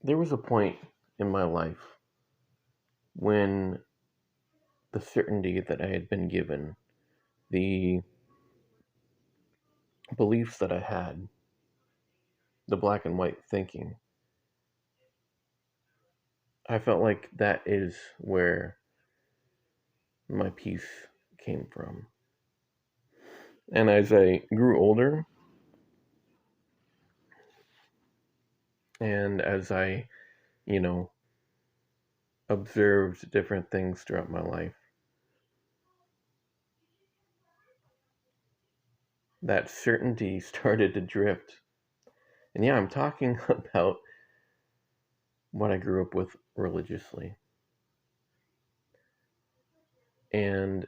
There was a point in my life when the certainty that I had been given, the beliefs that I had, the black and white thinking, I felt like that is where my peace came from. And as I grew older and as I, you know, observed different things throughout my life, that certainty started to drift. And yeah, I'm talking about what I grew up with religiously. And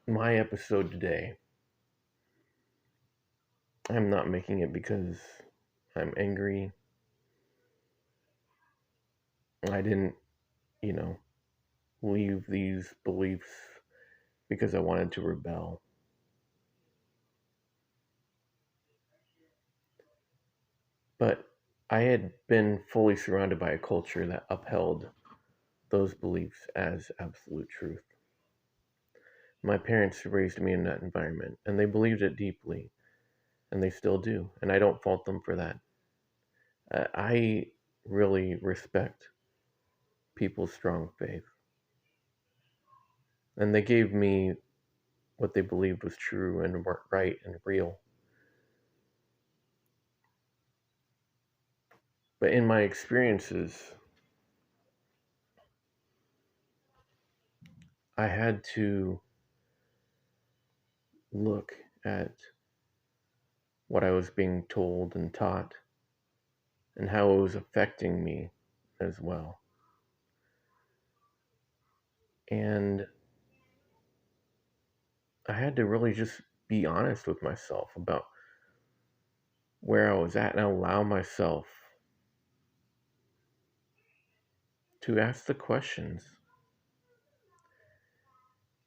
my episode today, I'm not making it because I'm angry. I didn't, you know, leave these beliefs because I wanted to rebel. But I had been fully surrounded by a culture that upheld those beliefs as absolute truth. My parents raised me in that environment, and they believed it deeply, and they still do, and I don't fault them for that. I really respect people's strong faith, and they gave me what they believed was true and right and real. But in my experiences, I had to look at what I was being told and taught and how it was affecting me as well. And I had to really just be honest with myself about where I was at and allow myself to ask the questions.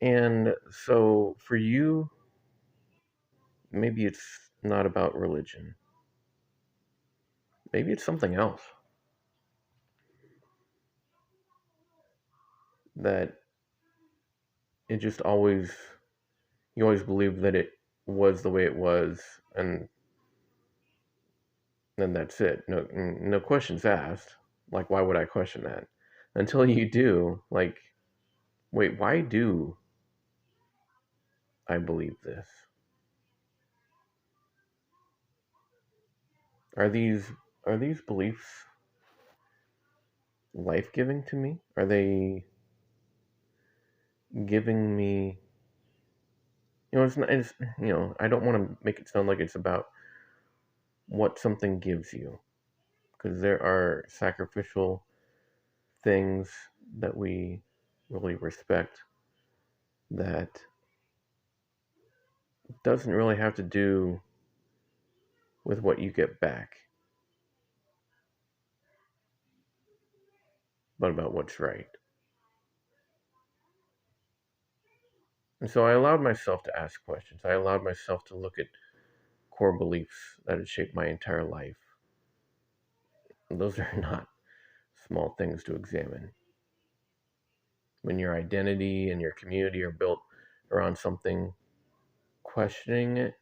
And so for you, maybe it's not about religion. Maybe it's something else that it just always, you always believed that it was the way it was, and then that's it. No questions asked. Like, why would I question that? Until you do, like, wait, why do I believe this? Are these beliefs life giving to me? Are they giving me, it's not, I don't want to make it sound like it's about what something gives you, because there are sacrificial things that we really respect that doesn't really have to do with what you get back, but about what's right. And so I allowed myself to ask questions. I allowed myself to look at core beliefs that had shaped my entire life. And those are not small things to examine. When your identity and your community are built around something, questioning it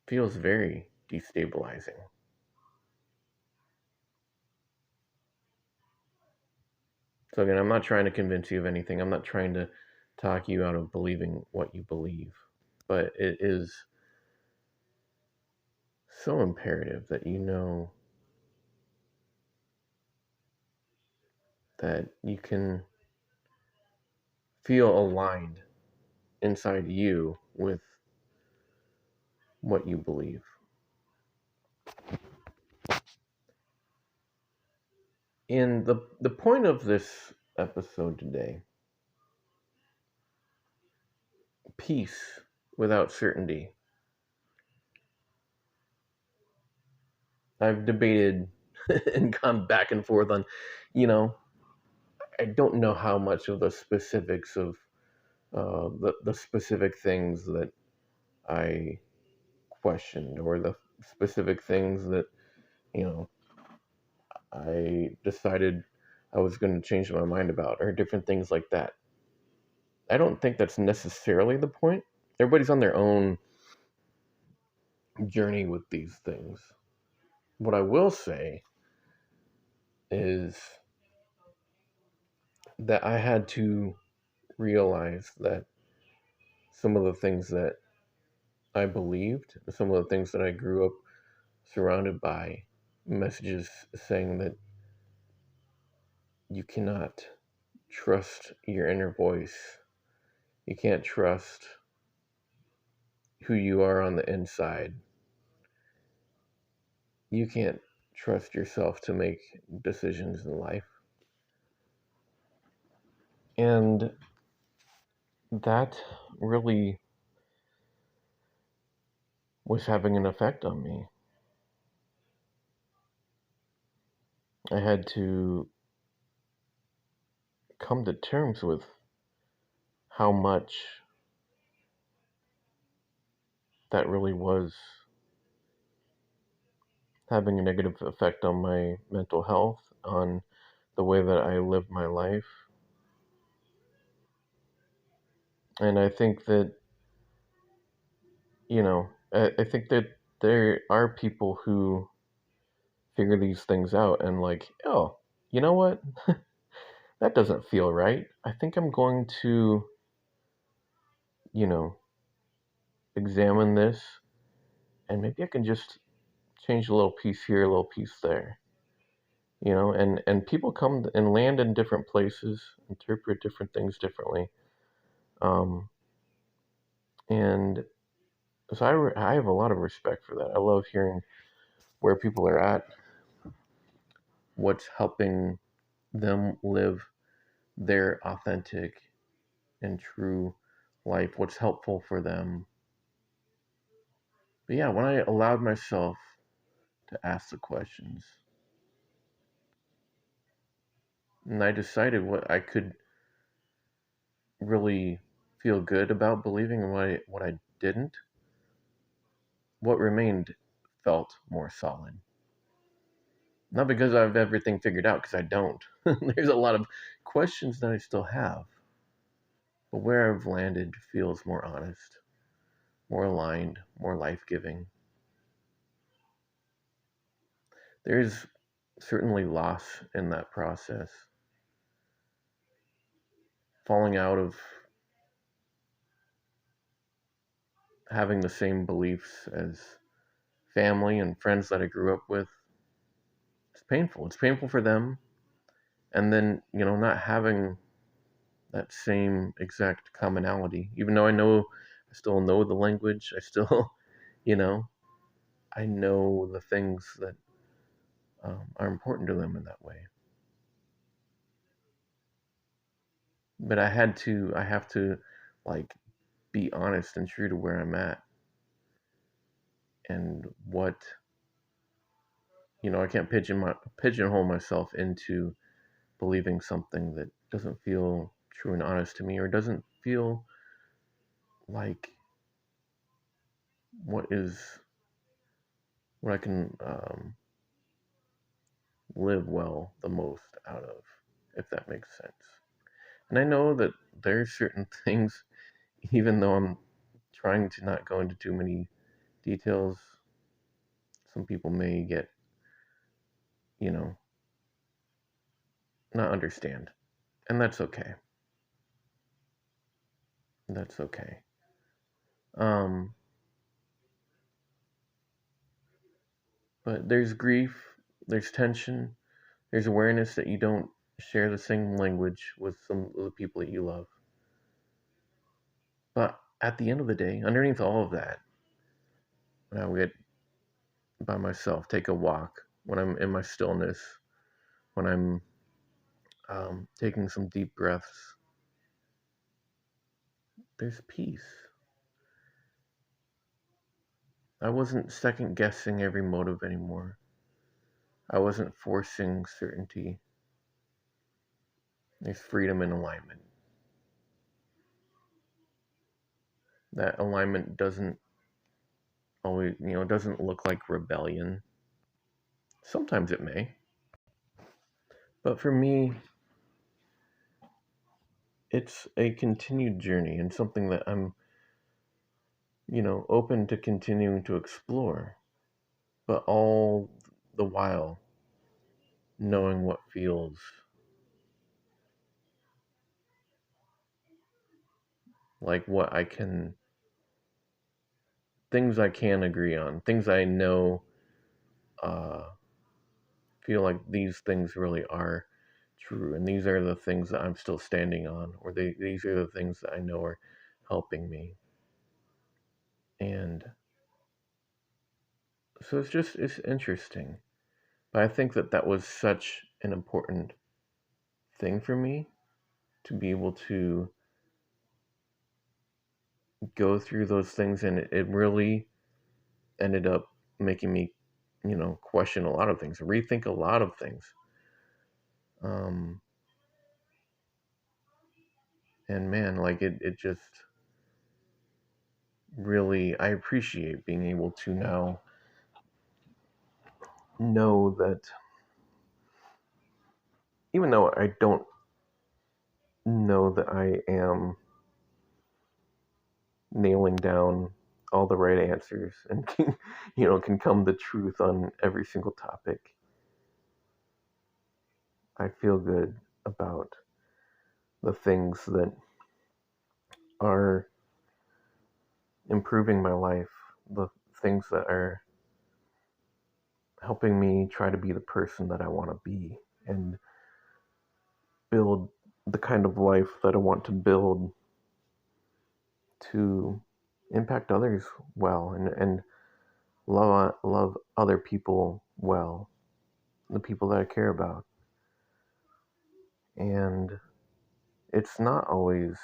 feels very destabilizing. So, again, I'm not trying to convince you of anything. I'm not trying to talk you out of believing what you believe. But it is so imperative that you know that you can feel aligned inside you with what you believe. And the point of this episode today, peace without certainty. I've debated and gone back and forth on, you know, I don't know how much of the specifics of the specific things that I questioned or specific things that, you know, I decided I was going to change my mind about, or different things like that. I don't think that's necessarily the point. Everybody's on their own journey with these things. What I will say is that I had to realize that some of the things that I believed, some of the things that I grew up surrounded by, messages saying that you cannot trust your inner voice. You can't trust who you are on the inside. You can't trust yourself to make decisions in life. And that really was having an effect on me. I had to come to terms with how much that really was having a negative effect on my mental health, on the way that I live my life. And I think that, I think that there are people who figure these things out and, like, oh, you know what? That doesn't feel right. I think I'm going to, you know, examine this, and maybe I can just change a little piece here, a little piece there. And people come and land in different places, interpret different things differently. Um, and so I have a lot of respect for that. I love hearing where people are at, what's helping them live their authentic and true life, what's helpful for them. But yeah, when I allowed myself to ask the questions, and I decided what I could really feel good about believing and what I didn't, what remained felt more solid. Not because I have everything figured out, because I don't. There's a lot of questions that I still have. But where I've landed feels more honest, more aligned, more life giving. There's certainly loss in that process. Falling out of having the same beliefs as family and friends that I grew up with, it's painful. It's painful for them. And then, not having that same exact commonality, even though I still know the language, I still, you know, I know the things that are important to them in that way. But I have to, like, be honest and true to where I'm at, and what, I can't pigeonhole myself into believing something that doesn't feel true and honest to me, or doesn't feel like what is what I can live well the most out of, if that makes sense. And I know that there's certain things, even though I'm trying to not go into too many details, some people may get, you know, not understand. And that's okay. That's okay. Um, but there's grief, there's tension, there's awareness that you don't share the same language with some of the people that you love. But at the end of the day, underneath all of that, when I get by myself, take a walk, when I'm in my stillness, when I'm taking some deep breaths, there's peace. I wasn't second guessing every motive anymore. I wasn't forcing certainty. There's freedom and alignment. That alignment doesn't always, it doesn't look like rebellion. Sometimes it may. But for me, it's a continued journey and something that I'm, open to continuing to explore, but all the while knowing what feels like things I can agree on, things I know, uh, feel like these things really are true, and these are the things that I'm still standing on, or these are the things that I know are helping me. And so it's interesting. But I think that was such an important thing for me to be able to go through those things, and it really ended up making me, question a lot of things, rethink a lot of things. Um, and man, like it just really, I appreciate being able to now know that even though I don't know that I am nailing down all the right answers and can come the truth on every single topic, I feel good about the things that are improving my life, the things that are helping me try to be the person that I want to be and build the kind of life that I want to build to impact others well and love other people well, the people that I care about. And it's not always,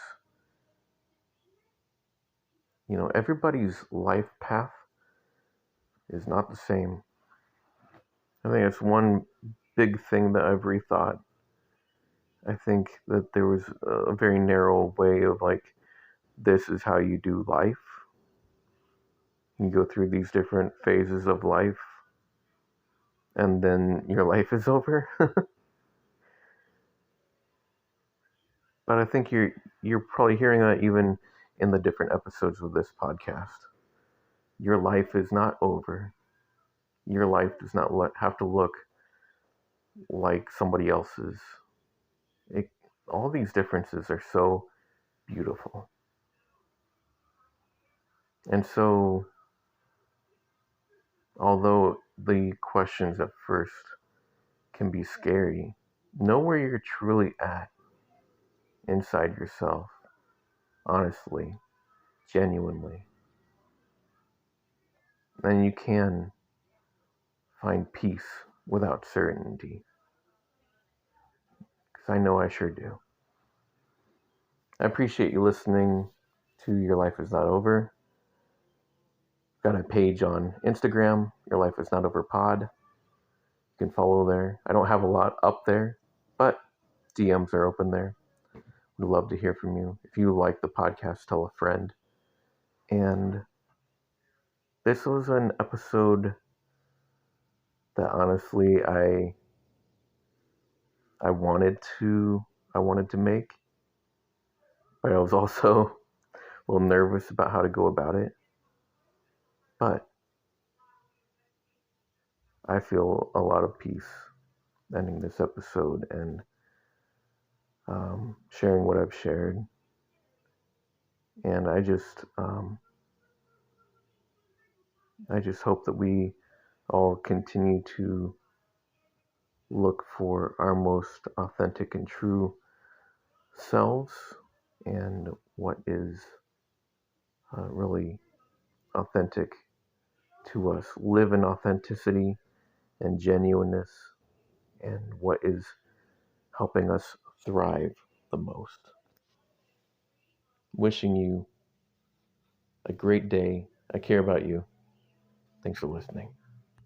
everybody's life path is not the same. I think it's one big thing that I've rethought. I think that there was a very narrow way of like, this is how you do life. You go through these different phases of life, and then your life is over. But I think you're probably hearing that even in the different episodes of this podcast. Your life is not over. Your life does not have to look like somebody else's. It, all these differences are so beautiful. And so, although the questions at first can be scary, know where you're truly at inside yourself, honestly, genuinely. And you can find peace without certainty. Because I know I sure do. I appreciate you listening to Your Life Is Not Over. Got a page on Instagram, Your Life Is Not Over Pod. You can follow there. I don't have a lot up there, but DMs are open there. We'd love to hear from you. If you like the podcast, tell a friend. And this was an episode that honestly I wanted to make, but I was also a little nervous about how to go about it. But I feel a lot of peace ending this episode and sharing what I've shared. And I just hope that we all continue to look for our most authentic and true selves and what is really authentic to us. Live in authenticity and genuineness and what is helping us thrive the most. Wishing you a great day. I care about you. Thanks for listening.